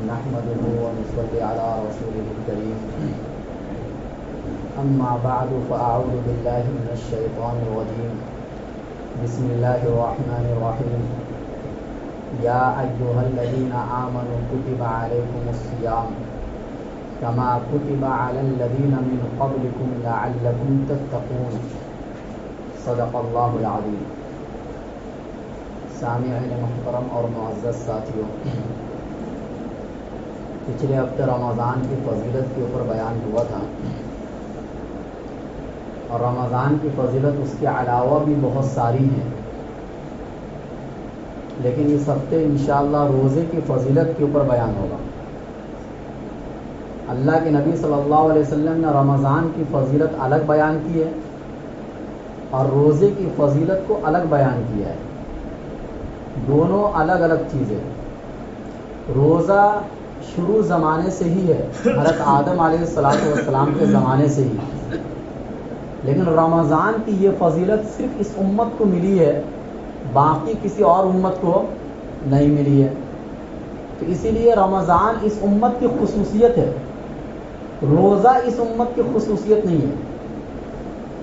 نحمده ونصلي على رسوله الكريم أما بعد فأعوذ بالله من الشيطان الرجيم بسم الله الرحمن الرحيم يا أيها الذين آمنوا كتب عليكم الصيام كما كتب على الذين من قبلكم لعلكم تتقون صدق الله العظيم. سامعین محترم اور معزز ساتھیوں، پچھلے ہفتے رمضان کی فضیلت کے اوپر بیان ہوا تھا، اور رمضان کی فضیلت اس کے علاوہ بھی بہت ساری ہیں، لیکن اس ہفتے انشاءاللہ روزے کی فضیلت کے اوپر بیان ہوگا. اللہ کے نبی صلی اللہ علیہ وسلم نے رمضان کی فضیلت الگ بیان کی ہے اور روزے کی فضیلت کو الگ بیان کیا ہے. دونوں الگ الگ چیزیں. روزہ شروع زمانے سے ہی ہے، حضرت آدم علیہ السلام کے زمانے سے ہی، لیکن رمضان کی یہ فضیلت صرف اس امت کو ملی ہے، باقی کسی اور امت کو نہیں ملی ہے. تو اسی لیے رمضان اس امت کی خصوصیت ہے، روزہ اس امت کی خصوصیت نہیں ہے.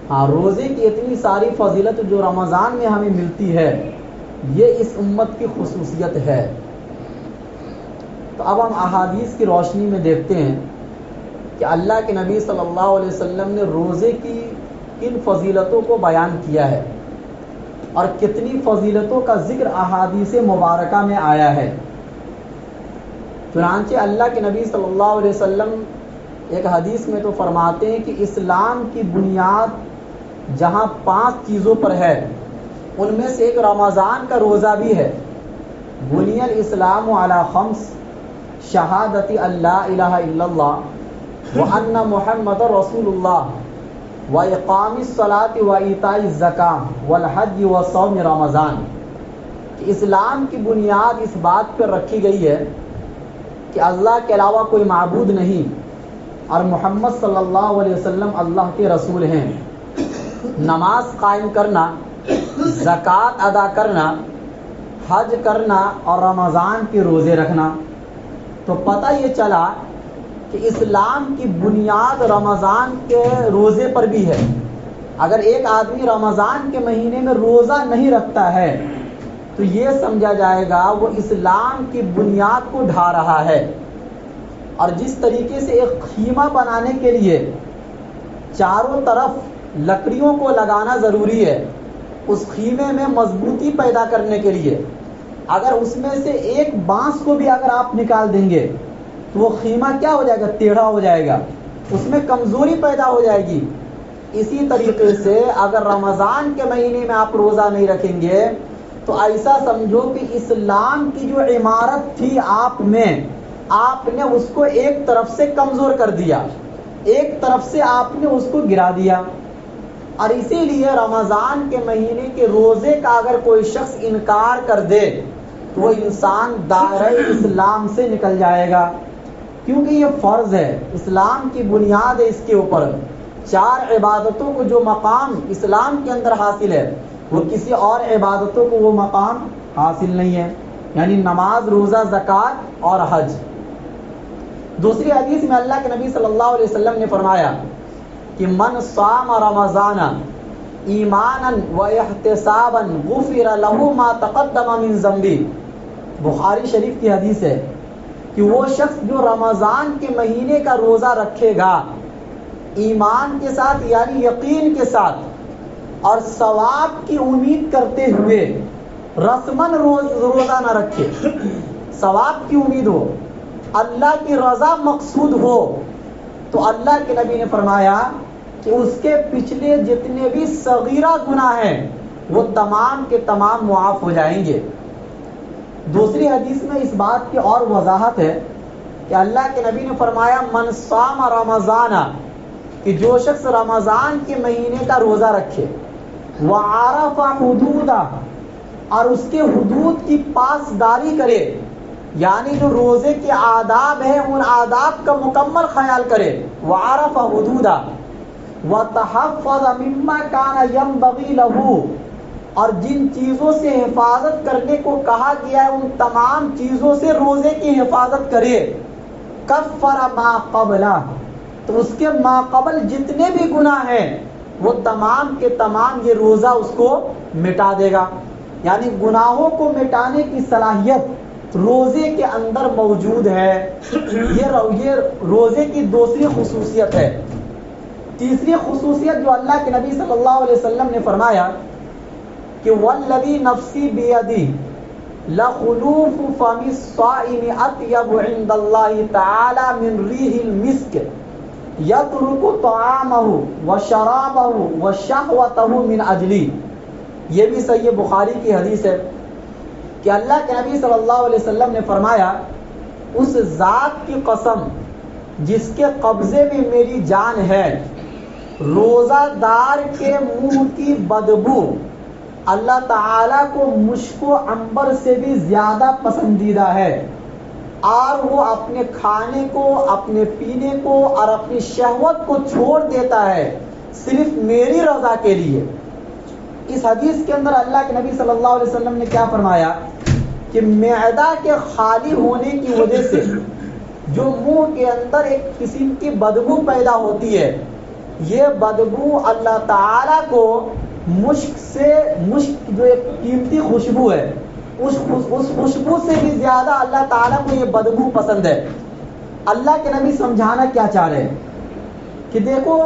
ہاں، روزے کی اتنی ساری فضیلت جو رمضان میں ہمیں ملتی ہے یہ اس امت کی خصوصیت ہے. تو اب ہم احادیث کی روشنی میں دیکھتے ہیں کہ اللہ کے نبی صلی اللہ علیہ وسلم نے روزے کی کن فضیلتوں کو بیان کیا ہے اور کتنی فضیلتوں کا ذکر احادیث مبارکہ میں آیا ہے. چنانچہ اللہ کے نبی صلی اللہ علیہ وسلم ایک حدیث میں تو فرماتے ہیں کہ اسلام کی بنیاد جہاں 5 چیزوں پر ہے ان میں سے ایک رمضان کا روزہ بھی ہے. بنی الاسلام علی 5 شہادت اللہ الہ الا اللہ وان محمد رسول اللہ واقام الصلاۃ وایتاء الزکاۃ والحج وصوم رمضان. اسلام کی بنیاد اس بات پر رکھی گئی ہے کہ اللہ کے علاوہ کوئی معبود نہیں اور محمد صلی اللہ علیہ وسلم اللہ کے رسول ہیں. نماز قائم کرنا، زکوٰۃ ادا کرنا، حج کرنا اور رمضان کے روزے رکھنا. تو پتہ یہ چلا کہ اسلام کی بنیاد رمضان کے روزے پر بھی ہے. اگر ایک آدمی رمضان کے مہینے میں روزہ نہیں رکھتا ہے تو یہ سمجھا جائے گا وہ اسلام کی بنیاد کو ڈھا رہا ہے. اور جس طریقے سے ایک خیمہ بنانے کے لیے چاروں طرف لکڑیوں کو لگانا ضروری ہے، اس خیمے میں مضبوطی پیدا کرنے کے لیے اگر اس میں سے ایک بانس کو بھی اگر آپ نکال دیں گے تو وہ خیمہ کیا ہو جائے گا؟ ٹیڑھا ہو جائے گا، اس میں کمزوری پیدا ہو جائے گی. اسی طریقے سے اگر رمضان کے مہینے میں آپ روزہ نہیں رکھیں گے تو ایسا سمجھو کہ اسلام کی جو عمارت تھی آپ میں، آپ نے اس کو ایک طرف سے کمزور کر دیا، ایک طرف سے آپ نے اس کو گرا دیا. اور اسی لیے رمضان کے مہینے کے روزے کا اگر کوئی شخص انکار کر دے تو وہ انسان دائرہ اسلام سے نکل جائے گا، کیونکہ یہ فرض ہے، اسلام کی بنیاد ہے. اس کے اوپر 4 عبادتوں کو جو مقام اسلام کے اندر حاصل ہے وہ کسی اور عبادتوں کو وہ مقام حاصل نہیں ہے، یعنی نماز، روزہ، زکوٰۃ اور حج. دوسری حدیث میں اللہ کے نبی صلی اللہ علیہ وسلم نے فرمایا کہ من صام رمضان ایمانا و احتسابا غفر له ما تقدم من ذنبه. بخاری شریف کی حدیث ہے کہ وہ شخص جو رمضان کے مہینے کا روزہ رکھے گا ایمان کے ساتھ، یعنی یقین کے ساتھ اور ثواب کی امید کرتے ہوئے، رسمن روزہ نہ رکھے، ثواب کی امید ہو، اللہ کی رضا مقصود ہو، تو اللہ کے نبی نے فرمایا کہ اس کے پچھلے جتنے بھی صغیرہ گناہ ہیں وہ تمام کے تمام معاف ہو جائیں گے. دوسری حدیث میں اس بات کی اور وضاحت ہے کہ اللہ کے نبی نے فرمایا من صام رمضان، کہ جو شخص رمضان کے مہینے کا روزہ رکھے، وعرف حدودہ، اور اس کے حدود کی پاسداری کرے، یعنی جو روزے کے آداب ہیں ان آداب کا مکمل خیال کرے، وعرف حدودہ، وتحفظ مما کان ينبغي له، اور جن چیزوں سے حفاظت کرنے کو کہا گیا ہے ان تمام چیزوں سے روزے کی حفاظت کرے، کفر ما قبلہ، تو اس کے ما قبل جتنے بھی گناہ ہیں وہ تمام کے تمام یہ روزہ اس کو مٹا دے گا. یعنی گناہوں کو مٹانے کی صلاحیت روزے کے اندر موجود ہے. یہ روزے کی دوسری خصوصیت ہے. تیسری خصوصیت جو اللہ کے نبی صلی اللہ علیہ وسلم نے فرمایا کہ والذی نفسی بیدی لخلوف فم الصائم اطیب عند اللہ تعالی من ریح المسک یترک طعامہ وشرابہ وشہوتہ من اجلی. یہ بھی صحیح بخاری کی حدیث ہے کہ اللہ کے نبی صلی اللہ علیہ وسلم نے فرمایا اس ذات کی قسم جس کے قبضے میں میری جان ہے، روزہ دار کے منہ کی بدبو اللہ تعالیٰ کو مشک و عنبر سے بھی زیادہ پسندیدہ ہے، اور وہ اپنے کھانے کو، اپنے پینے کو اور اپنی شہوت کو چھوڑ دیتا ہے صرف میری رضا کے لیے. اس حدیث کے اندر اللہ کے نبی صلی اللہ علیہ وسلم نے کیا فرمایا کہ معدہ کے خالی ہونے کی وجہ سے جو منہ کے اندر ایک قسم کی بدبو پیدا ہوتی ہے، یہ بدبو اللہ تعالیٰ کو مشک جو ایک قیمتی خوشبو ہے اس خوشبو سے بھی زیادہ اللہ تعالیٰ کو یہ بدبو پسند ہے. اللہ کے نبی سمجھانا کیا چاہ رہے ہیں کہ دیکھو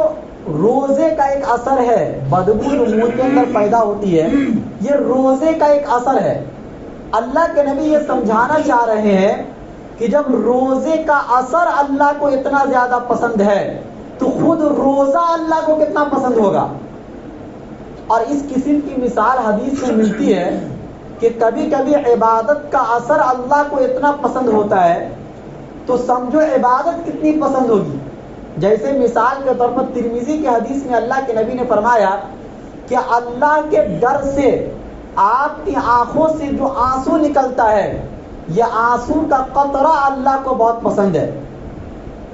روزے کا ایک اثر ہے، بدبو جو منہ کے اندر پیدا ہوتی ہے یہ روزے کا ایک اثر ہے. اللہ کے نبی یہ سمجھانا چاہ رہے ہیں کہ جب روزے کا اثر اللہ کو اتنا زیادہ پسند ہے تو خود روزہ اللہ کو کتنا پسند ہوگا. اور اس قسم کی مثال حدیث میں ملتی ہے کہ کبھی کبھی عبادت کا اثر اللہ کو اتنا پسند ہوتا ہے تو سمجھو عبادت کتنی پسند ہوگی. جیسے مثال کے طور پر ترمذی کی حدیث میں اللہ کے نبی نے فرمایا کہ اللہ کے ڈر سے آپ کی آنکھوں سے جو آنسو نکلتا ہے یہ آنسو کا قطرہ اللہ کو بہت پسند ہے.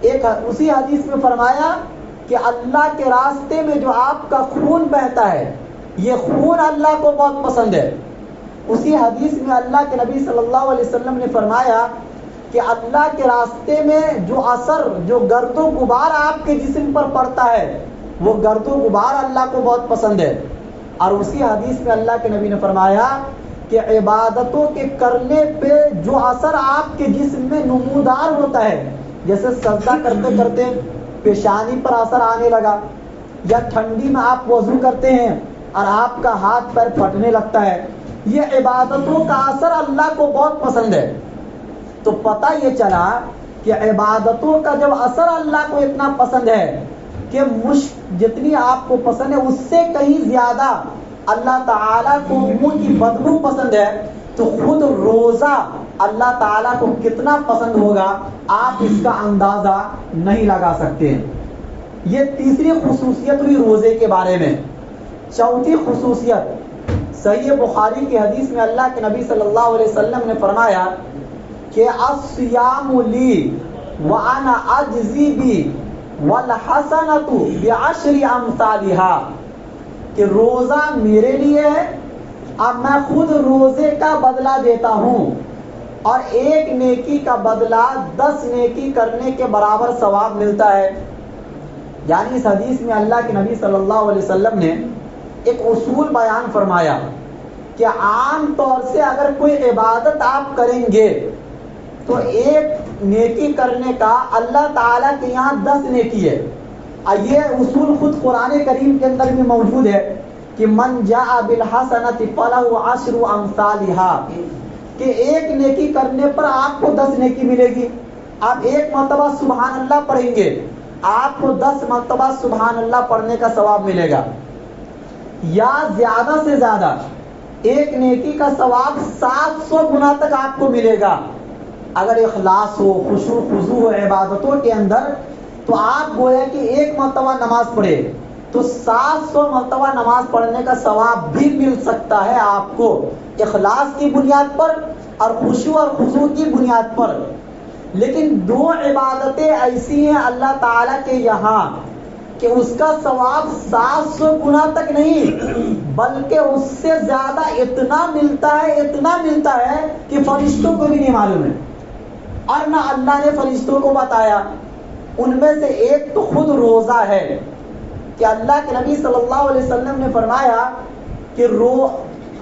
ایک اسی حدیث میں فرمایا کہ اللہ کے راستے میں جو آپ کا خون بہتا ہے یہ خون اللہ کو بہت پسند ہے. اسی حدیث میں اللہ کے نبی صلی اللہ علیہ وسلم نے فرمایا کہ اللہ کے راستے میں جو اثر، جو گرد و غبار آپ کے جسم پر پڑتا ہے وہ گرد و غبار اللہ کو بہت پسند ہے. اور اسی حدیث میں اللہ کے نبی نے فرمایا کہ عبادتوں کے کرنے پہ جو اثر آپ کے جسم میں نمودار ہوتا ہے، جیسے سجدہ کرتے کرتے پیشانی پر اثر آنے لگا، یا ٹھنڈی میں آپ وضو کرتے ہیں اور آپ کا ہاتھ پیر پھٹنے لگتا ہے، یہ عبادتوں کا اثر اللہ کو بہت پسند ہے. تو پتہ یہ چلا کہ عبادتوں کا جب اثر اللہ کو اتنا پسند ہے کہ مشک جتنی آپ کو پسند ہے اس سے کہیں زیادہ اللہ تعالیٰ کو منہ کی بدبو پسند ہے، تو خود روزہ اللہ تعالیٰ کو کتنا پسند ہوگا آپ اس کا اندازہ نہیں لگا سکتے. یہ تیسری خصوصیت ہوئی روزے کے بارے میں. چوتھی خصوصیت صحیح بخاری کی حدیث میں اللہ کے نبی صلی اللہ علیہ وسلم نے فرمایا کہ الصیام لی وانا اجزی بی والحسنۃ بعشر امثالها، کہ روزہ میرے لیے ہے، اب میں خود روزے کا بدلہ دیتا ہوں اور ایک نیکی کا بدلہ 10 نیکی کرنے کے برابر ثواب ملتا ہے. یعنی اس حدیث میں اللہ کے نبی صلی اللہ علیہ وسلم نے ایک اصول بیان فرمایا کہ عام طور سے اگر کوئی عبادت آپ کریں گے تو ایک نیکی کرنے کا اللہ تعالیٰ کے یہاں 10 نیکی ہے. یہ اصول خود قرآن کریم کے اندر بھی موجود ہے کہ من جاء بالحسنۃ فلہ عشر امثالها، کہ ایک نیکی کرنے پر آپ کو 10 نیکی ملے گی. آپ ایک مرتبہ سبحان اللہ پڑھیں گے آپ کو 10 مرتبہ سبحان اللہ پڑھنے کا ثواب ملے گا، یا زیادہ سے زیادہ ایک نیکی کا ثواب 700 گنا تک آپ کو ملے گا. اگر اخلاص ہو، خشوع خضوع ہو عبادتوں کے اندر، تو آپ گویا کہ ایک مرتبہ نماز پڑھے تو 700 مرتبہ نماز پڑھنے کا ثواب بھی مل سکتا ہے آپ کو، اخلاص کی بنیاد پر اور خشوع اور خضوع کی بنیاد پر. لیکن 2 عبادتیں ایسی ہیں اللہ تعالیٰ کے یہاں کہ اس کا ثواب 700 گنا تک نہیں بلکہ اس سے زیادہ اتنا ملتا ہے کہ فرشتوں کو بھی نہیں معلوم ہے، اور نہ اللہ نے فرشتوں کو بتایا۔ ان میں سے ایک تو خود روزہ ہے کہ اللہ کے نبی صلی اللہ علیہ وسلم نے فرمایا کہ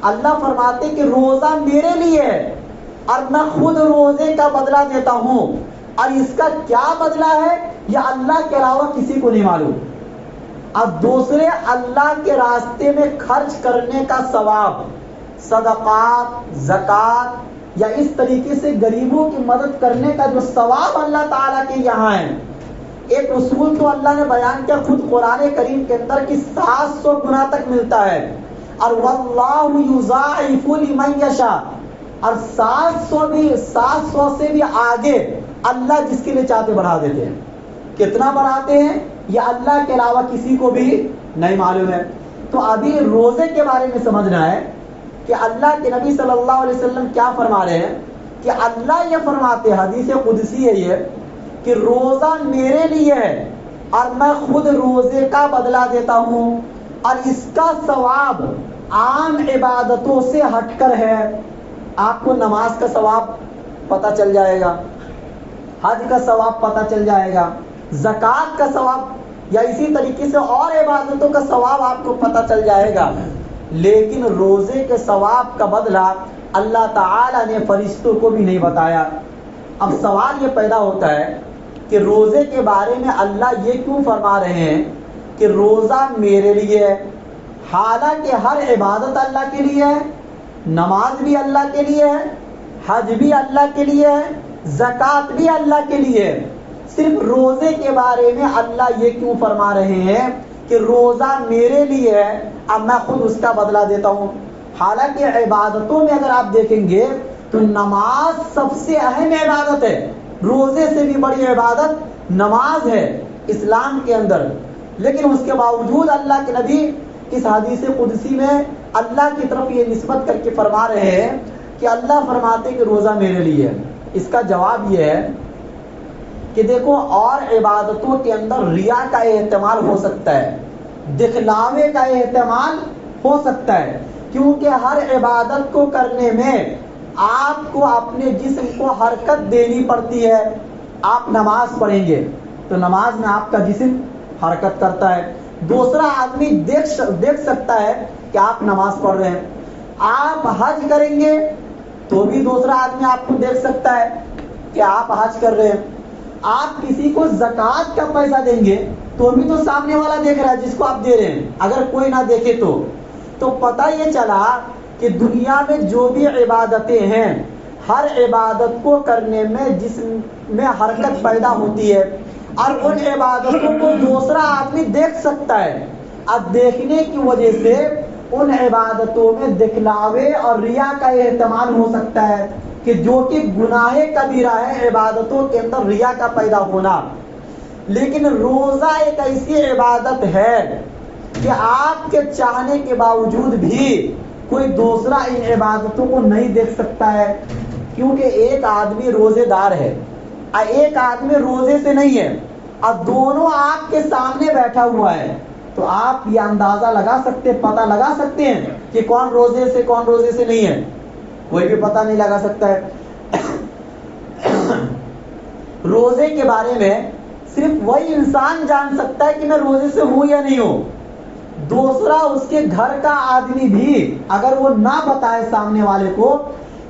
اللہ فرماتے کہ روزہ میرے لیے ہے اور میں خود روزے کا بدلہ دیتا ہوں، اور اس کا کیا بدلہ ہے یہ اللہ کے علاوہ کسی کو نہیں معلوم۔ اب دوسرے اللہ کے راستے میں خرچ کرنے کا ثواب، صدقات، زکوٰۃ یا اس طریقے سے غریبوں کی مدد کرنے کا جو ثواب اللہ تعالیٰ کے یہاں ہے، ایک اصول تو اللہ نے بیان کیا خود قرآن کریم کے اندر کہ 700 گنا تک ملتا ہے، اور واللہ یضاعف لمن یشاء، اور 700 سے بھی آگے اللہ جس کے لیے چاہتے بڑھا دیتے ہیں۔ کتنا بڑھاتے ہیں یہ اللہ کے علاوہ کسی کو بھی نہیں معلوم ہے۔ تو ابھی روزے کے بارے میں سمجھنا ہے کہ اللہ کے نبی صلی اللہ علیہ وسلم کیا فرما رہے ہیں کہ اللہ یہ فرماتے ہیں، حدیث قدسی ہے یہ، کہ روزہ میرے لیے ہے اور میں خود روزے کا بدلہ دیتا ہوں، اور اس کا ثواب عام عبادتوں سے ہٹ کر ہے۔ آپ کو نماز کا ثواب پتہ چل جائے گا، حج کا ثواب پتہ چل جائے گا، زکوٰۃ کا ثواب یا اسی طریقے سے اور عبادتوں کا ثواب آپ کو پتہ چل جائے گا، لیکن روزے کے ثواب کا بدلہ اللہ تعالی نے فرشتوں کو بھی نہیں بتایا۔ اب سوال یہ پیدا ہوتا ہے کہ روزے کے بارے میں اللہ یہ کیوں فرما رہے ہیں کہ روزہ میرے لیے ہے، حالانکہ ہر عبادت اللہ کے لیے ہے، نماز بھی اللہ کے لیے ہے، حج بھی اللہ کے لیے ہے، زکوٰۃ بھی اللہ کے لیے ہے، صرف روزے کے بارے میں اللہ یہ کیوں فرما رہے ہیں کہ روزہ میرے لیے ہے اب میں خود اس کا بدلہ دیتا ہوں؟ حالانکہ عبادتوں میں اگر آپ دیکھیں گے تو نماز سب سے اہم عبادت ہے، روزے سے بھی بڑی عبادت نماز ہے اسلام کے اندر، لیکن اس کے باوجود اللہ کے نبی اس حدیث قدسی میں اللہ کی طرف یہ نسبت کر کے فرما رہے ہیں کہ اللہ فرماتے کہ روزہ میرے لیے ہے۔ اس کا جواب یہ ہے کہ دیکھو اور عبادتوں کے اندر ریا کا احتمال ہو سکتا ہے، دکھلاوے کا احتمال ہو سکتا ہے، کیونکہ ہر عبادت کو کرنے میں آپ کو اپنے جسم کو حرکت دینی پڑتی ہے۔ آپ نماز پڑھیں گے تو نماز میں آپ کا جسم حرکت کرتا ہے، دوسرا آدمی دیکھ سکتا ہے کہ آپ نماز پڑھ رہے ہیں۔ آپ حج کریں گے تو بھی دوسرا آدمی آپ کو دیکھ سکتا ہے کہ آپ حج کر رہے ہیں۔ آپ کسی کو زکوٰۃ کا پیسہ دیں گے تو بھی تو سامنے والا دیکھ رہا ہے جس کو آپ دے رہے ہیں، اگر کوئی نہ دیکھے تو پتہ یہ چلا کہ دنیا میں جو بھی عبادتیں ہیں ہر عبادت کو کرنے میں جسم میں حرکت پیدا ہوتی ہے، اور ان عبادتوں کو دوسرا آدمی دیکھ سکتا ہے، اب دیکھنے کی وجہ سے ان عبادتوں میں دکھلاوے اور ریا کا احتمال ہو سکتا ہے کہ جو کہ گناہ کبیرہ ہے عبادتوں کے اندر ریا کا پیدا ہونا۔ لیکن روزہ ایک ایسی عبادت ہے کہ آپ کے چاہنے کے باوجود بھی کوئی دوسرا ان عبادتوں کو نہیں دیکھ سکتا ہے، کیونکہ ایک آدمی روزے دار ہے اور ایک آدمی روزے سے نہیں ہے، اور دونوں آپ کے سامنے بیٹھا ہوا ہے، تو آپ یہ اندازہ لگا سکتے، پتہ لگا سکتے ہیں کہ کون روزے سے کون روزے سے نہیں ہے؟ کوئی بھی پتہ نہیں لگا سکتا ہے۔ روزے کے بارے میں صرف وہی انسان جان سکتا ہے کہ میں روزے سے ہوں یا نہیں ہوں، دوسرا اس کے گھر کا آدمی بھی اگر وہ نہ بتائے سامنے والے کو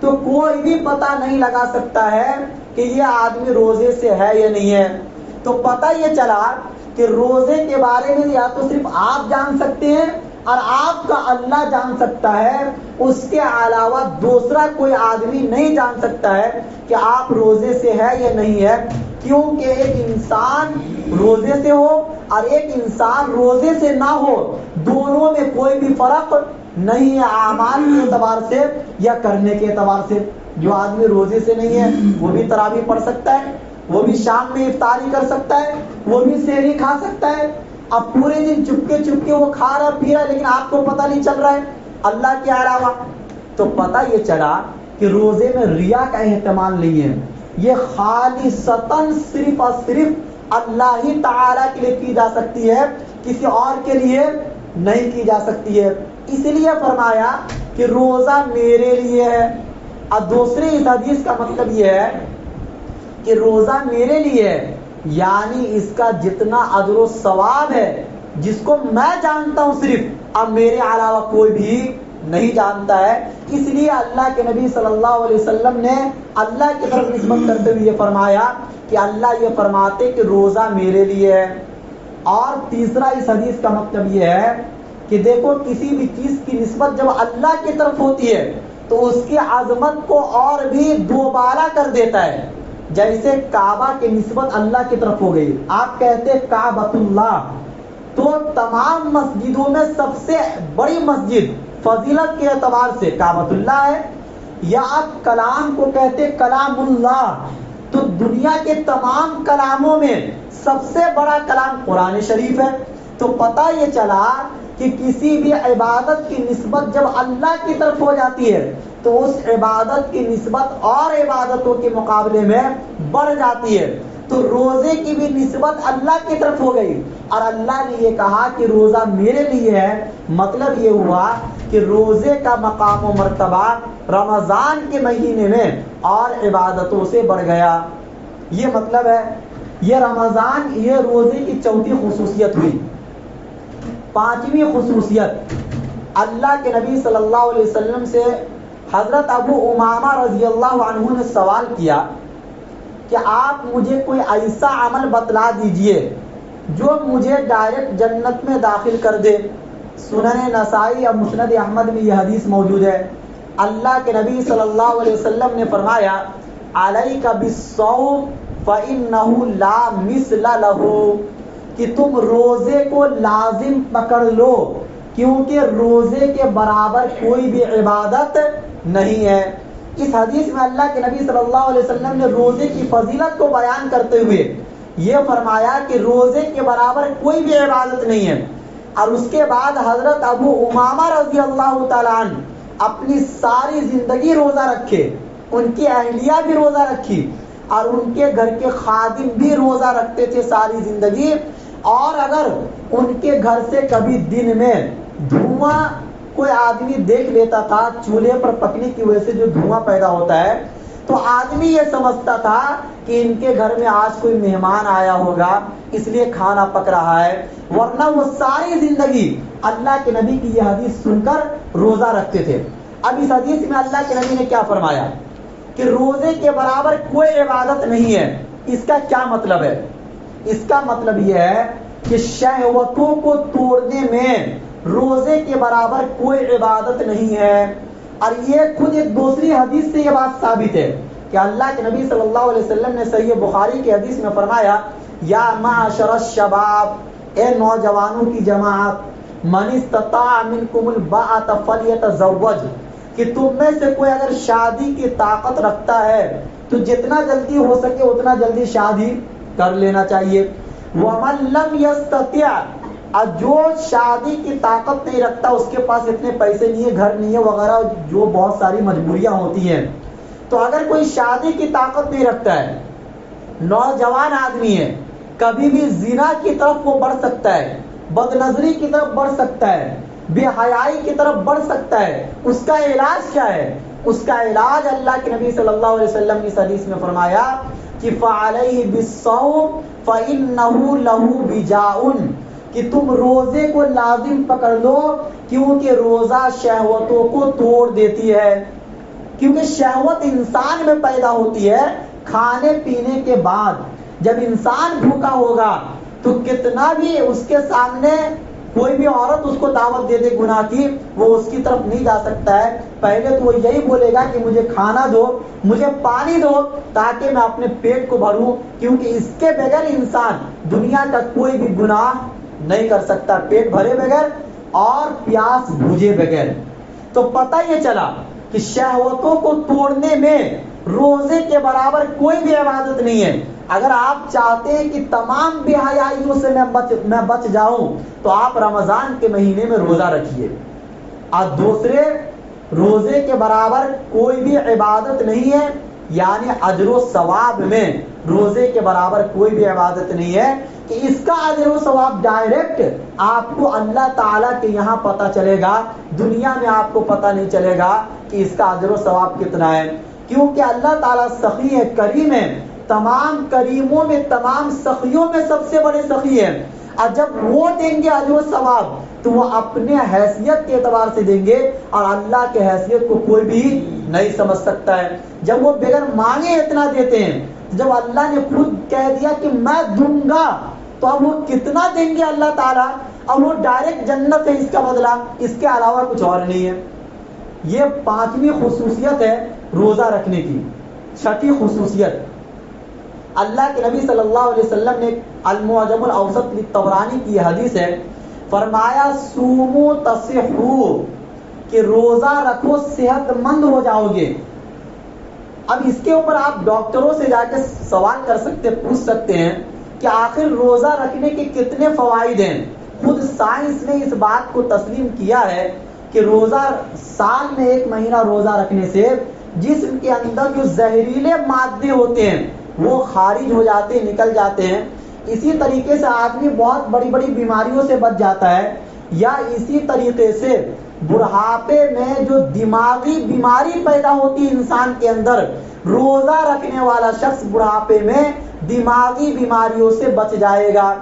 تو کوئی بھی پتہ نہیں لگا سکتا ہے کہ یہ آدمی روزے سے ہے یا نہیں ہے۔ تو پتہ یہ چلا کہ روزے کے بارے میں یا تو صرف آپ جان سکتے ہیں اور آپ کا اللہ جان سکتا ہے، اس کے علاوہ دوسرا کوئی آدمی نہیں جان سکتا ہے کہ آپ روزے سے ہے یا نہیں ہے، کیونکہ ایک انسان روزے سے ہو اور ایک انسان روزے سے نہ ہو، دونوں میں کوئی بھی فرق نہیں ہے اعمال کے اعتبار سے یا کرنے کے اعتبار سے۔ جو آدمی روزے سے نہیں ہے وہ بھی تراویح پڑھ سکتا ہے، وہ بھی شام میں افطاری کر سکتا ہے، وہ بھی سحری کھا سکتا ہے، اب پورے دن چپکے وہ کھا رہا پی رہا ہے لیکن آپ کو پتہ نہیں چل رہا ہے اللہ کے علاوہ۔ تو پتہ یہ چلا کہ روزے میں ریا کا احتمال نہیں ہے، یہ خالصتاً صرف اور صرف اللہ ہی تعالیٰ کے لیے کی جا سکتی ہے، کسی اور کے لیے نہیں کی جا سکتی ہے۔ اس لیے فرمایا کہ روزہ میرے لیے ہے۔ اور دوسری اس حدیث کا مطلب یہ ہے کہ روزہ میرے لیے ہے، یعنی اس کا جتنا اجر و ثواب ہے جس کو میں جانتا ہوں صرف، اب میرے علاوہ کوئی بھی نہیں جانتا ہے۔ اس لیے اللہ کے نبی صلی اللہ علیہ وسلم نے اللہ کی طرف نسبت کرتے ہوئے یہ فرمایا کہ اللہ یہ فرماتے کہ روزہ میرے لیے ہے۔ اور تیسرا اس حدیث کا مطلب یہ ہے کہ دیکھو کسی بھی چیز کی نسبت جب اللہ کی طرف ہوتی ہے تو اس کی عظمت کو اور بھی دوبالا کر دیتا ہے۔ جیسے کعبہ کی نسبت اللہ کی طرف ہو گئی، آپ کہتے ہیں کعبۃ اللہ، تو تمام مسجدوں میں سب سے بڑی مسجد فضیلت کے اعتبار سے کعبۃ اللہ ہے۔ یا آپ کلام کو کہتے کلام اللہ، تو دنیا کے تمام کلاموں میں سب سے بڑا کلام قرآن شریف ہے۔ تو پتہ یہ چلا کہ کسی بھی عبادت کی نسبت جب اللہ کی طرف ہو جاتی ہے تو اس عبادت کی نسبت اور عبادتوں کے مقابلے میں بڑھ جاتی ہے۔ تو روزے کی بھی نسبت اللہ کی طرف ہو گئی، اور اللہ نے یہ کہا کہ روزہ میرے لیے ہے، مطلب یہ ہوا کہ روزے کا مقام و مرتبہ رمضان کے مہینے میں اور عبادتوں سے بڑھ گیا۔ یہ مطلب ہے، یہ رمضان، یہ روزے کی چوتھی خصوصیت ہوئی۔ پانچویں خصوصیت، اللہ کے نبی صلی اللہ علیہ وسلم سے حضرت ابو امامہ رضی اللہ عنہ نے سوال کیا کہ آپ مجھے کوئی ایسا عمل بتلا دیجئے جو مجھے ڈائریکٹ جنت میں داخل کر دے۔ سنن نسائی اور مسند احمد میں یہ حدیث موجود ہے۔ اللہ کے نبی صلی اللہ علیہ وسلم نے فرمایا علیک بالصوم فإنہ لا مثل لہ، کہ تم روزے کو لازم پکڑ لو کیونکہ روزے کے برابر کوئی بھی عبادت نہیں ہے۔ اس حدیث میں اللہ کے نبی صلی اللہ علیہ وسلم نے روزے کی فضیلت کو بیان کرتے ہوئے یہ فرمایا کہ روزے کے برابر کوئی بھی عبادت نہیں ہے۔ اور اس کے بعد حضرت ابو امامہ رضی اللہ تعالیٰ عنہ اپنی ساری زندگی روزہ رکھے، ان کی اہلیہ بھی روزہ رکھی، اور ان کے گھر کے خادم بھی روزہ رکھتے تھے ساری زندگی۔ اور اگر ان کے گھر سے کبھی دن میں دھواں کوئی آدمی دیکھ لیتا تھا، چولہے پر پکنے کی وجہ سے جو دھواں پیدا ہوتا ہے، تو آدمی یہ سمجھتا تھا کہ ان کے گھر میں آج کوئی مہمان آیا ہوگا اس لیے کھانا پک رہا ہے، ورنہ وہ ساری زندگی اللہ کے نبی کی یہ حدیث سن کر روزہ رکھتے تھے۔ اب اس حدیث میں اللہ کے نبی نے کیا فرمایا کہ روزے کے برابر کوئی عبادت نہیں ہے۔ اس کا کیا مطلب ہے؟ اس کا مطلب یہ ہے کہ شہوتوں کو توڑنے میں روزے کے برابر کوئی عبادت نہیں ہے۔ اور یہ خود ایک دوسری حدیث سے یہ بات ثابت ہے کہ اللہ کے نبی صلی اللہ علیہ وسلم نے صحیح بخاری کی حدیث میں فرمایا یا معاشر الشباب، اے نوجوانوں کی جماعت، من استطاع منکم الباءۃ فلیتزوج، کہ تم میں سے کوئی اگر شادی کی طاقت رکھتا ہے تو جتنا جلدی ہو سکے اتنا جلدی شادی کر لینا چاہیے۔ ومن لم یستطع، جو شادی کی طاقت نہیں رکھتا، اس کے پاس اتنے پیسے نہیں ہے، گھر نہیں ہے وغیرہ، جو بہت ساری مجبوریاں ہوتی ہیں، تو اگر کوئی شادی کی طاقت نہیں رکھتا ہے، نوجوان آدمی ہے، کبھی بھی زنا کی طرف وہ بڑھ سکتا ہے، بد نظری کی طرف بڑھ سکتا ہے، بے حیائی کی طرف بڑھ سکتا ہے، اس کا علاج کیا ہے؟ اس کا علاج اللہ کے نبی صلی اللہ علیہ وسلم نے اس حدیث میں فرمایا کہ فعلیہ بالصوم فإنہ لہ وجاء، کہ تم روزے کو لازم پکڑ لو کیونکہ روزہ شہوتوں کو توڑ دیتی ہے۔ کیونکہ شہوت انسان میں پیدا ہوتی ہے کھانے پینے کے بعد۔ جب انسان بھوکا ہوگا تو کتنا بھی اس کے سامنے کوئی بھی عورت اس کو دعوت دے دے گناہ کی، وہ اس کی طرف نہیں جا سکتا ہے۔ پہلے تو وہ یہی بولے گا کہ مجھے کھانا دو، مجھے پانی دو تاکہ میں اپنے پیٹ کو بھروں، کیونکہ اس کے بغیر انسان دنیا کا کوئی بھی گناہ نہیں کر سکتا، پیٹ بھرے بغیر اور پیاس بجھے بغیر۔ تو پتہ یہ چلا کہ شہوتوں کو توڑنے میں روزے کے برابر کوئی بھی عبادت نہیں ہے۔ اگر آپ چاہتے ہیں کہ تمام بے حیائیوں سے میں بچ جاؤں تو آپ رمضان کے مہینے میں روزہ رکھیے۔ اور دوسرے، روزے کے برابر کوئی بھی عبادت نہیں ہے، یعنی اجر و ثواب میں روزے کے برابر کوئی بھی عبادت نہیں ہے کہ اس کا اجر و ثواب ڈائریکٹ آپ کو اللہ تعالیٰ کے یہاں پتہ چلے گا، دنیا میں آپ کو پتہ نہیں چلے گا کہ اس کا اجر و ثواب کتنا ہے، کیونکہ اللہ تعالیٰ سخی ہے، کریم ہے، تمام کریموں میں، تمام سخیوں میں سب سے بڑے سخی ہیں، اور جب وہ دیں گے اجر و ثواب تو وہ اپنے حیثیت کے اعتبار سے دیں گے، اور اللہ کے حیثیت کو کوئی بھی نہیں سمجھ سکتا ہے۔ جب وہ بغیر مانگے اتنا دیتے ہیں، جب اللہ نے خود کہہ دیا کہ میں دوں گا، تو اب وہ کتنا دیں گے اللہ تعالیٰ، اور وہ ڈائریکٹ جنت ہے اس کا بدلہ، اس کے علاوہ کچھ اور نہیں ہے۔ یہ پانچویں خصوصیت ہے روزہ رکھنے کی۔ چھٹی خصوصیت، اللہ کے نبی صلی اللہ علیہ وسلم نے المعجم الاوسط للطبرانی کی حدیث ہے، فرمایا سومو تصحو، کہ روزہ رکھو صحت مند ہو جاؤ گے۔ اب اس کے اوپر آپ ڈاکٹروں سے جا کے سوال کر سکتے، پوچھ سکتے ہیں کہ آخر روزہ رکھنے کے کتنے فوائد ہیں۔ خود سائنس نے اس بات کو تسلیم کیا ہے کہ روزہ، سال میں 1 مہینہ روزہ رکھنے سے جسم کے اندر جو زہریلے مادے ہوتے ہیں وہ خارج ہو جاتے ہیں، نکل جاتے ہیں۔ اسی طریقے سے آدمی بہت بڑی بڑی بیماریوں سے بچ جاتا ہے، یا اسی طریقے سے بڑھاپے میں جو دماغی بیماری پیدا ہوتی ہے انسان کے اندر، روزہ رکھنے والا شخص بڑھاپے میں دماغی بیماریوں سے بچ جائے گا،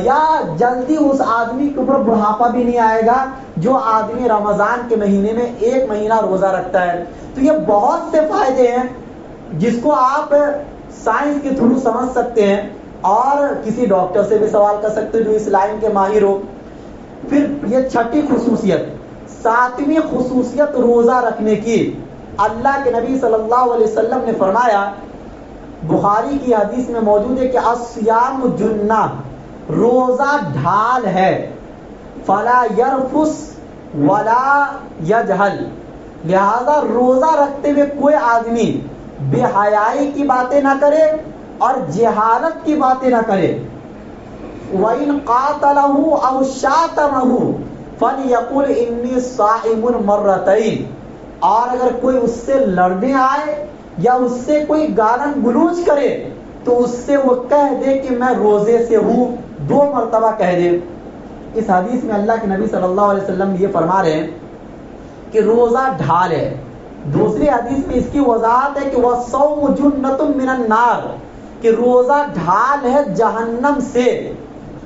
یا جلدی اس آدمی کے اوپر بڑھاپا بھی نہیں آئے گا جو آدمی رمضان کے مہینے میں 1 مہینہ روزہ رکھتا ہے۔ تو یہ بہت سے فائدے ہیں جس کو آپ سائنس کے تھرو سمجھ سکتے ہیں، اور کسی ڈاکٹر سے بھی سوال کر سکتے ہیں جو اس لائن کے ماہر ہو۔ پھر یہ چھٹی خصوصیت۔ ساتویں خصوصیت روزہ رکھنے کی، اللہ کے نبی صلی اللہ علیہ وسلم نے فرمایا، بخاری کی حدیث میں موجود ہے کہ الصیام جنہ، روزہ ڈھال ہے، فلا یرفس ولا یجہل، لہذا روزہ رکھتے ہوئے کوئی آدمی بے حیائی کی باتیں نہ کرے اور جہالت کی باتیں نہ کرے۔ وَإِنْ قَاتَلَهُ أَوْ شَاتَمَهُ فَلْيَقُلْ إِنِّي صَائِمٌ مَرَّتَيْنِ، اور اگر کوئی اس سے لڑنے آئے یا اس سے کوئی گالن گلوچ کرے تو اس سے وہ کہہ دے کہ میں روزے سے ہوں، 2 مرتبہ کہہ دے۔ اس حدیث میں اللہ کے نبی صلی اللہ علیہ وسلم یہ فرما رہے ہیں کہ روزہ ڈھال ہے۔ دوسری حدیث میں اس کی وضاحت ہے کہ وَالصَّوْمُ جُنَّةٌ مِّنَ النَّارِ، کہ روزہ ڈھال ہے جہنم سے۔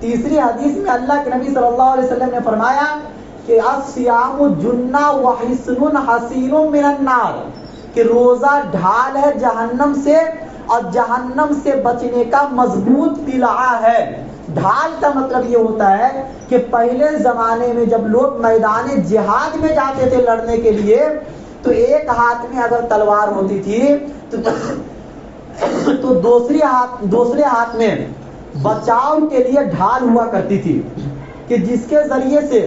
تیسری حدیث میں اللہ کے نبی صلی اللہ علیہ وسلم نے فرمایا کہ الصیام جنہ وحصن حصین من النار، کہ روزہ ڈھال ہے جہنم سے اور جہنم سے بچنے کا مضبوط قلعہ ہے۔ ڈھال کا مطلب یہ ہوتا ہے کہ پہلے زمانے میں جب لوگ میدان جہاد میں جاتے تھے لڑنے کے لیے، تو ایک ہاتھ میں اگر تلوار ہوتی تھی تو دوسرے ہاتھ میں بچاؤ کے لیے ڈھال ہوا کرتی تھی، کہ جس کے ذریعے سے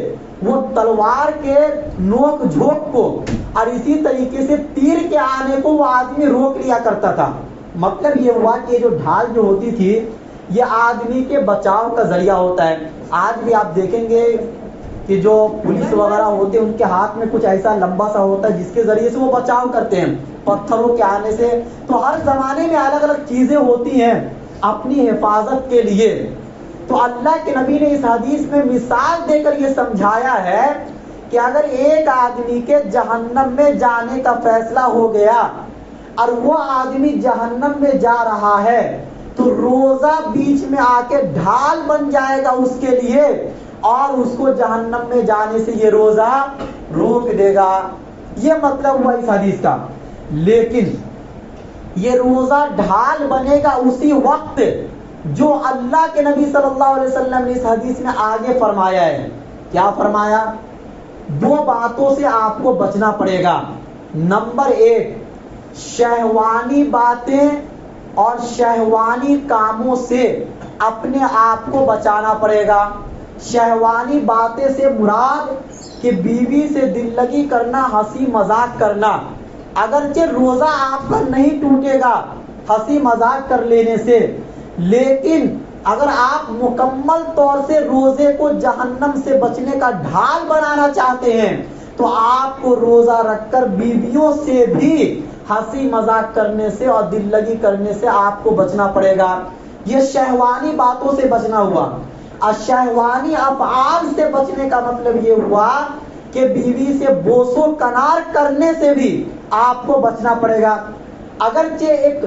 وہ تلوار کے نوک جھوک کو اور اسی طریقے سے تیر کے آنے کو وہ آدمی روک لیا کرتا تھا۔ مطلب یہ ہوا کہ جو ڈھال جو ہوتی تھی یہ آدمی کے بچاؤ کا ذریعہ ہوتا ہے۔ آج بھی آپ دیکھیں گے کہ جو پولیس وغیرہ ہوتے ہیں ان کے ہاتھ میں کچھ ایسا لمبا سا ہوتا ہے جس کے ذریعے سے وہ بچاؤ کرتے ہیں پتھروں کے آنے سے۔ تو ہر زمانے میں الگ الگ چیزیں ہوتی ہیں اپنی حفاظت کے لیے۔ تو اللہ کے نبی نے اس حدیث میں مثال دے کر یہ سمجھایا ہے کہ اگر ایک آدمی کے جہنم میں جانے کا فیصلہ ہو گیا اور وہ آدمی جہنم میں جا رہا ہے تو روزہ بیچ میں آ کے ڈھال بن جائے گا اس کے لیے، اور اس کو جہنم میں جانے سے یہ روزہ روک دے گا۔ یہ مطلب ہوا اس حدیث کا۔ لیکن یہ روزہ ڈھال بنے گا اسی وقت جو اللہ کے نبی صلی اللہ علیہ وسلم نے اس حدیث میں آگے فرمایا ہے۔ کیا فرمایا؟ 2 باتوں سے آپ کو بچنا پڑے گا۔ نمبر 1، شہوانی باتیں اور شہوانی کاموں سے اپنے آپ کو بچانا پڑے گا۔ شہوانی باتیں سے مراد کہ بیوی سے دل لگی کرنا، ہنسی مذاق کرنا۔ اگرچہ روزہ آپ کا نہیں ٹوٹے گا ہنسی مذاق کر لینے سے، لیکن اگر آپ مکمل طور سے روزے کو جہنم سے بچنے کا ڈھال بنانا چاہتے ہیں تو آپ کو روزہ رکھ کر بیویوں سے بھی ہنسی مذاق کرنے سے اور دل لگی کرنے سے آپ کو بچنا پڑے گا. یہ شہوانی باتوں سے بچنا ہوا. اور شہوانی افعال سے بچنے کا مطلب یہ ہوا کہ بیوی سے بوس و کنار کرنے سے بھی آپ کو بچنا پڑے گا. اگرچہ ایک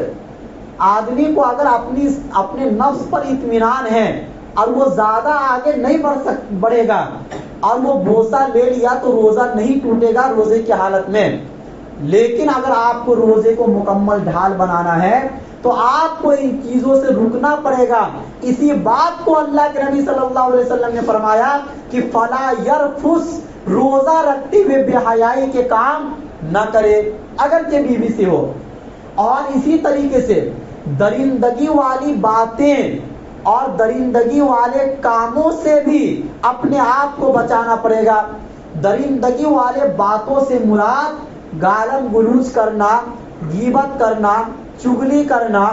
آدمی کو اگر اپنے نفس پر اطمینان ہے اور وہ زیادہ آگے نہیں بڑھے گا اور وہ بوسہ لے لیا تو روزہ نہیں ٹوٹے گا روزے کی حالت میں. لیکن اگر آپ کو روزے کو مکمل ڈھال بنانا ہے تو آپ کو ان چیزوں سے رکنا پڑے گا. اسی بات کو اللہ کے نبی صلی اللہ علیہ وسلم نے فرمایا کہ فلا یرفس، روزہ رکھتے ہوئے بے حیائی کے کام نہ کرے اگرچہ بیوی سے ہو. اور اسی طریقے سے درندگی والی باتیں اور درندگی والے کاموں سے بھی اپنے آپ کو بچانا پڑے گا. درندگی والے باتوں سے مراد گالم گلوچ کرنا، غیبت کرنا، چغلی کرنا،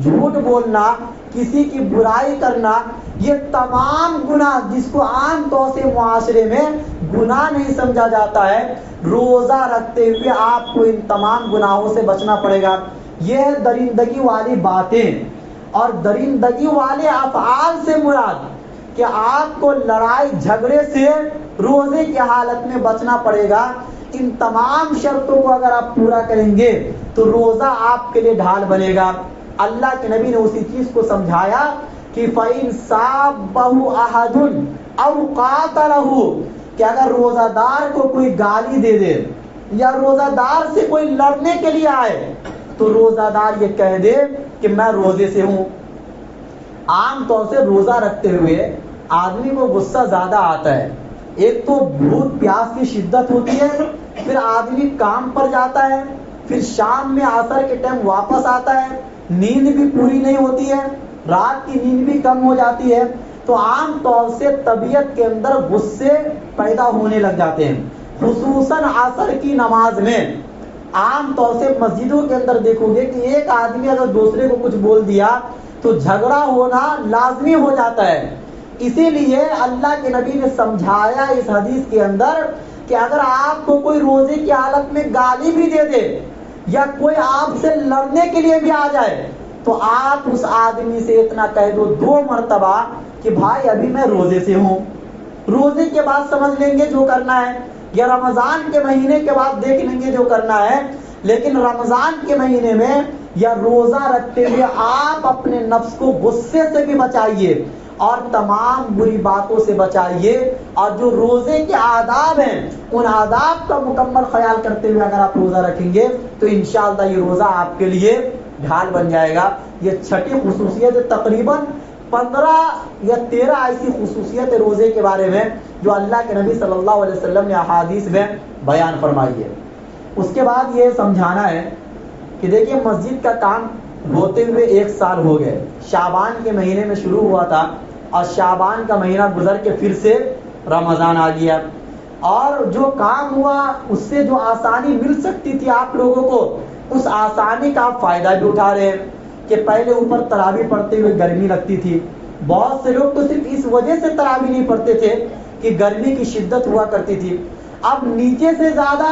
جھوٹ بولنا، کسی کی برائی کرنا، یہ تمام گناہ جس کو عام طور سے معاشرے میں گناہ نہیں سمجھا جاتا ہے، روزہ رکھتے ہوئے آپ کو ان تمام گناہوں سے بچنا پڑے گا. یہ ہے درندگی والی باتیں. اور درندگی والے افعال سے مراد کہ آپ کو لڑائی جھگڑے سے روزے کی حالت میں بچنا پڑے گا. ان تمام شرطوں کو اگر آپ پورا کریں گے تو روزہ آپ کے لیے ڈھال بنے گا. اللہ کے نبی نے اسی چیز کو سمجھایا کہ فَإِن صَابَّهُ أَحَدٌ أَوْ قَاتَلَهُ، کہ اگر روزہ دار کو کوئی گالی دے دے یا روزہ دار سے کوئی لڑنے کے لیے آئے تو روزہ دار یہ کہہ دے کہ میں روزے سے ہوں. عام طور سے روزہ رکھتے ہوئے آدمی کو غصہ زیادہ آتا ہے. ایک تو بھوک پیاس کی شدت ہوتی ہے، پھر آدمی کام پر جاتا ہے، پھر شام میں عصر کے ٹائم واپس آتا ہے، نیند بھی پوری نہیں ہوتی ہے، رات کی نیند بھی کم ہو جاتی ہے. تو عام طور سے طبیعت کے اندر غصے پیدا ہونے لگ جاتے ہیں. خصوصاً عصر کی نماز میں عام طور سے مسجدوں کے اندر دیکھو گے کہ ایک آدمی اگر دوسرے کو کچھ بول دیا تو جھگڑا ہونا لازمی ہو جاتا ہے. اسی لیے اللہ کے نبی نے سمجھایا اس حدیث کے اندر کہ اگر آپ کو کوئی روزے کی حالت میں گالی بھی دے دے یا کوئی آپ سے لڑنے کے لیے بھی آ جائے تو آپ اس آدمی سے اتنا کہہ دو 2 مرتبہ کہ بھائی ابھی میں روزے سے ہوں. روزے کے بعد سمجھ لیں گے جو کرنا ہے، یا رمضان کے مہینے کے بعد دیکھ لیں گے جو کرنا ہے. لیکن رمضان کے مہینے میں یا روزہ رکھتے ہوئے آپ اپنے نفس کو غصے سے بھی بچائیے اور تمام بری باتوں سے بچائیے. اور جو روزے کے آداب ہیں ان آداب کا مکمل خیال کرتے ہوئے اگر آپ روزہ رکھیں گے تو انشاءاللہ یہ روزہ آپ کے لیے ڈھال بن جائے گا. یہ چھٹی خصوصیت تقریباً 15 یا 13 ایسی خصوصیت روزے کے بارے میں جو اللہ کے نبی صلی اللہ علیہ وسلم نے احادیث میں بیان فرمائی ہے. اس کے بعد یہ سمجھانا ہے کہ دیکھیے مسجد کا کام ہوتے ہوئے 1 سال ہو گئے. شعبان کے مہینے میں شروع ہوا تھا اور شعبان کا مہینہ گزر کے پھر سے رمضان آ گیا. اور جو کام ہوا اس سے جو آسانی مل سکتی تھی آپ لوگوں کو، اس آسانی کا آپ فائدہ بھی اٹھا رہے ہیں. کہ پہلے اوپر تراویح پڑھتے ہوئے گرمی لگتی تھی، بہت سے لوگ تو صرف اس وجہ سے تراویح نہیں پڑھتے تھے کہ گرمی کی شدت ہوا کرتی تھی. اب نیچے سے زیادہ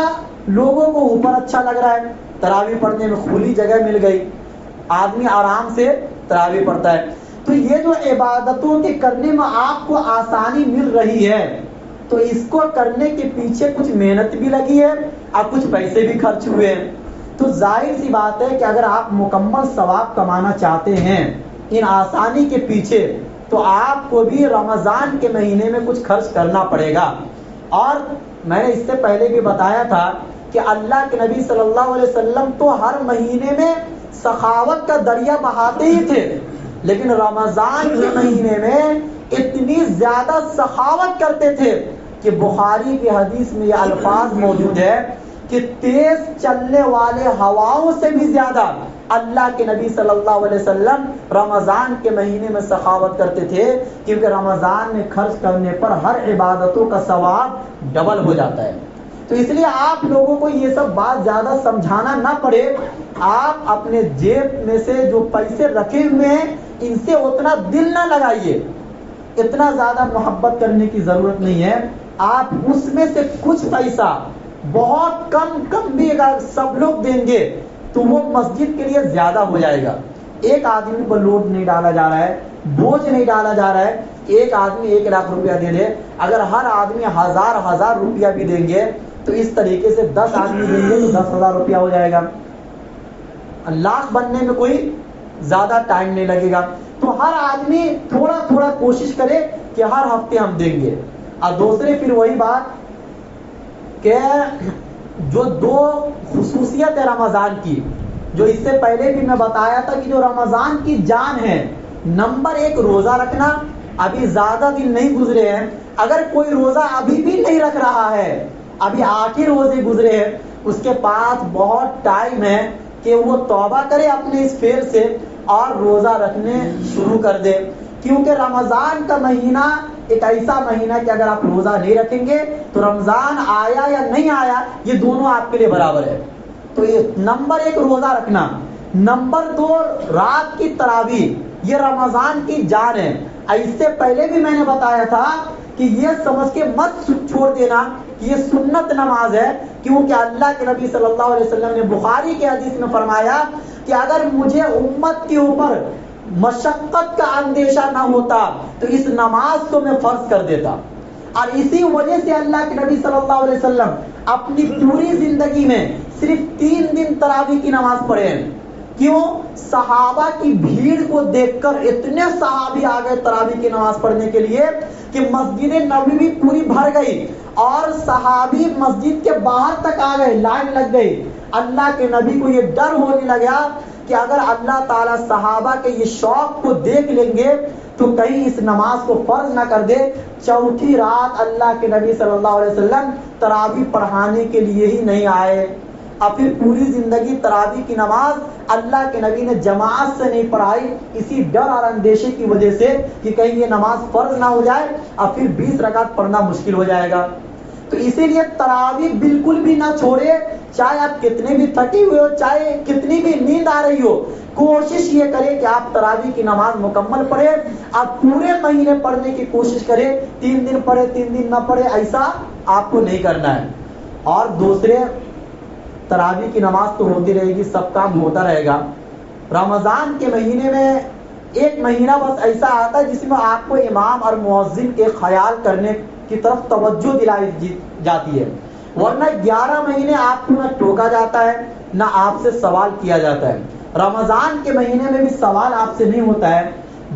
لوگوں کو اوپر اچھا لگ رہا ہے، تراویح پڑھنے میں کھلی جگہ مل گئی، آدمی آرام سے تراویح پڑھتا ہے. تو یہ جو عبادتوں کے کرنے میں آپ کو آسانی مل رہی ہے تو اس کو کرنے کے پیچھے کچھ محنت بھی لگی ہے اور کچھ پیسے بھی خرچ ہوئے ہیں. تو ظاہر سی بات ہے کہ اگر آپ مکمل ثواب کمانا چاہتے ہیں ان آسانی کے پیچھے تو آپ کو بھی رمضان کے مہینے میں کچھ خرچ کرنا پڑے گا. اور میں نے اس سے پہلے بھی بتایا تھا کہ اللہ کے نبی صلی اللہ علیہ وسلم تو ہر مہینے میں سخاوت کا دریا بہاتے ہی تھے، لیکن رمضان کے مہینے میں اتنی زیادہ سخاوت کرتے تھے کہ بخاری کی حدیث میں یہ الفاظ موجود ہے کہ تیز چلنے والے ہواؤں سے بھی زیادہ اللہ کے نبی صلی اللہ علیہ وسلم رمضان کے مہینے میں سخاوت کرتے تھے، کیونکہ رمضان میں خرچ کرنے پر ہر عبادتوں کا ثواب ڈبل ہو جاتا ہے. تو اس لیے آپ لوگوں کو یہ سب بات زیادہ سمجھانا نہ پڑے. آپ اپنے جیب میں سے جو پیسے رکھے ہوئے ہیں ان سے اتنا دل نہ لگائیے، اتنا زیادہ محبت کرنے کی ضرورت نہیں ہے. آپ اس میں سے کچھ پیسہ بہت کم بھی اگر سب لوگ دیں گے تو وہ مسجد کے لیے زیادہ ہو جائے گا. ایک آدمی پر لوڈ نہیں ڈالا جا رہا ہے, بوجھ نہیں ڈالا جا رہا ہے. ایک آدمی 1 لاکھ روپیہ دے دے, اگر ہر آدمی 1000 روپیہ بھی دیں گے تو اس طریقے سے 10 آدمی دیں گے تو 10,000 روپیہ ہو جائے گا. لاکھ بننے میں کوئی زیادہ ٹائم نہیں لگے گا. تو ہر آدمی تھوڑا تھوڑا کوشش کرے کہ ہر ہفتے ہم دیں گے. اور دوسرے پھر وہی بات کہ جو 2 خصوصیت ہے رمضان کی, جو اس سے پہلے بھی میں بتایا تھا کہ جو رمضان کی جان ہے, نمبر 1 روزہ رکھنا. ابھی زیادہ دن نہیں گزرے ہیں, اگر کوئی روزہ ابھی بھی نہیں رکھ رہا ہے, ابھی 8 ہی روزے گزرے ہیں, اس کے پاس بہت ٹائم ہے کہ وہ توبہ کرے اپنے اس فعل سے اور روزہ رکھنے شروع کر دے. کیونکہ رمضان کا مہینہ ایک ایسا مہینہ کہ اگر آپ روزہ نہیں رکھیں گے تو رمضان آیا یا نہیں آیا یہ دونوں آپ کے لیے برابر ہے. تو یہ نمبر 1 روزہ رکھنا. نمبر 2 رات کی تراویح, یہ رمضان کی جان ہے. اس سے پہلے بھی میں نے بتایا تھا کہ یہ سمجھ کے مت چھوڑ دینا کہ یہ سنت نماز ہے, کیونکہ اللہ کے نبی صلی اللہ علیہ وسلم نے بخاری کے حدیث میں فرمایا کہ اگر مجھے امت کے اوپر مشقت کا اندیشہ نہ ہوتا تو اس نماز کو میں فرض کر دیتا. اور اسی وجہ سے اللہ کے نبی صلی اللہ علیہ وسلم اپنی پوری زندگی میں صرف 3 دن تراویح کی نماز پڑھے ہیں. کیوں؟ صحابہ کی بھیڑ کو دیکھ کر اتنے صحابی آ گئے تراویح کی نماز پڑھنے کے لیے کہ مسجد نبوی پوری بھر گئی اور صحابی مسجد کے باہر تک آ گئے, لائن لگ گئی. اللہ کے نبی کو یہ ڈر ہونے لگا کہ اگر اللہ تعالیٰ صحابہ کے یہ شوق کو دیکھ لیں گے تو کہیں اس نماز کو فرض نہ کر دے. چوتھی رات اللہ کے نبی صلی اللہ علیہ وسلم تراویح پڑھانے کے لیے ہی نہیں آئے. اب پھر پوری زندگی تراویح کی نماز اللہ کے نبی نے جماعت سے نہیں پڑھائی, اسی ڈر اور اندیشے کی وجہ سے کہ کہیں یہ نماز فرض نہ ہو جائے اور پھر 20 رکعت پڑھنا مشکل ہو جائے گا. تو اسی لیے تراویح بالکل بھی نہ چھوڑے, چاہے آپ کتنے بھی تھکے ہوئے ہو, چاہے کتنی بھی نیند آ رہی ہو, کوشش یہ کرے کہ آپ تراویح کی نماز مکمل پڑھے. آپ پورے مہینے پڑھنے کی کوشش کرے, 3 دن پڑھے 3 دن نہ پڑھے, ایسا آپ کو نہیں کرنا ہے. اور دوسرے تراویح کی نماز تو ہوتی رہے گی, سب کام ہوتا رہے گا. رمضان کے مہینے میں ایک مہینہ بس ایسا آتا ہے جس میں آپ کو امام اور مؤذن کے خیال کرنے کی طرف توجہ دلائی جاتی ہے, ورنہ 11 مہینے آپ کو نہ ٹوکا جاتا ہے نہ آپ سے سوال کیا جاتا ہے. رمضان کے مہینے میں بھی سوال آپ سے نہیں ہوتا ہے,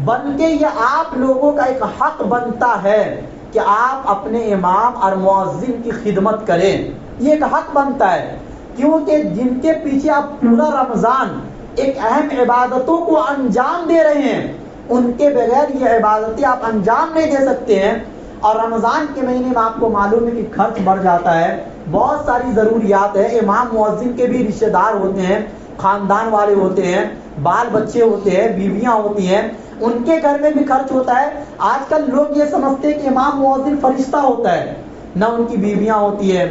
بلکہ یہ آپ لوگوں کا ایک حق بنتا ہے کہ آپ اپنے امام اور مؤذن کی خدمت کریں. یہ ایک حق بنتا ہے, کیونکہ جن کے پیچھے آپ پورا رمضان ایک اہم عبادتوں کو انجام دے رہے ہیں, ان کے بغیر یہ عبادتیں آپ انجام نہیں دے سکتے ہیں. اور رمضان کے مہینے میں آپ کو معلوم ہے کہ خرچ بڑھ جاتا ہے, بہت ساری ضروریات ہیں. امام مؤذن کے بھی رشتہ دار ہوتے ہیں, خاندان والے ہوتے ہیں, بال بچے ہوتے ہیں, بیویاں ہوتی ہیں, ان کے گھر میں بھی خرچ ہوتا ہے. آج کل لوگ یہ سمجھتے ہیں کہ امام مؤذن فرشتہ ہوتا ہے, نہ ان کی بیویاں ہوتی ہیں,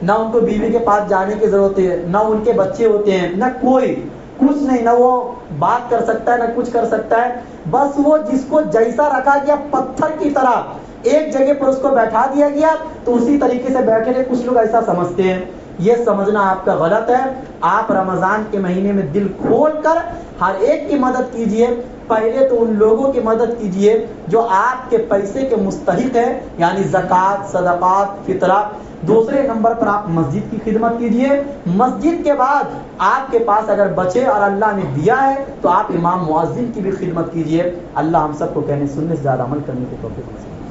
نہ ان کو بیوی کے پاس جانے کی ضرورت ہے, نہ ان کے بچے ہوتے ہیں, نہ کوئی کچھ نہیں, نہ وہ بات کر سکتا ہے نہ کچھ کر سکتا ہے. بس وہ جس کو جیسا رکھا گیا پتھر کی طرح ایک جگہ پر اس کو بیٹھا دیا گیا تو اسی طریقے سے بیٹھے رہے. کچھ لوگ ایسا سمجھتے ہیں, یہ سمجھنا آپ کا غلط ہے. آپ رمضان کے مہینے میں دل کھول کر ہر ایک کی مدد کیجئے. پہلے تو ان لوگوں کی مدد کیجئے جو آپ کے پیسے کے مستحق ہے, یعنی زکوٰۃ, صدقات, فطرہ. دوسرے نمبر پر آپ مسجد کی خدمت کیجئے. مسجد کے بعد آپ کے پاس اگر بچے اور اللہ نے دیا ہے تو آپ امام مؤذن کی بھی خدمت کیجئے. اللہ ہم سب کو کہنے سننے سے زیادہ عمل کرنے کی توفیق نصیب فرمائے.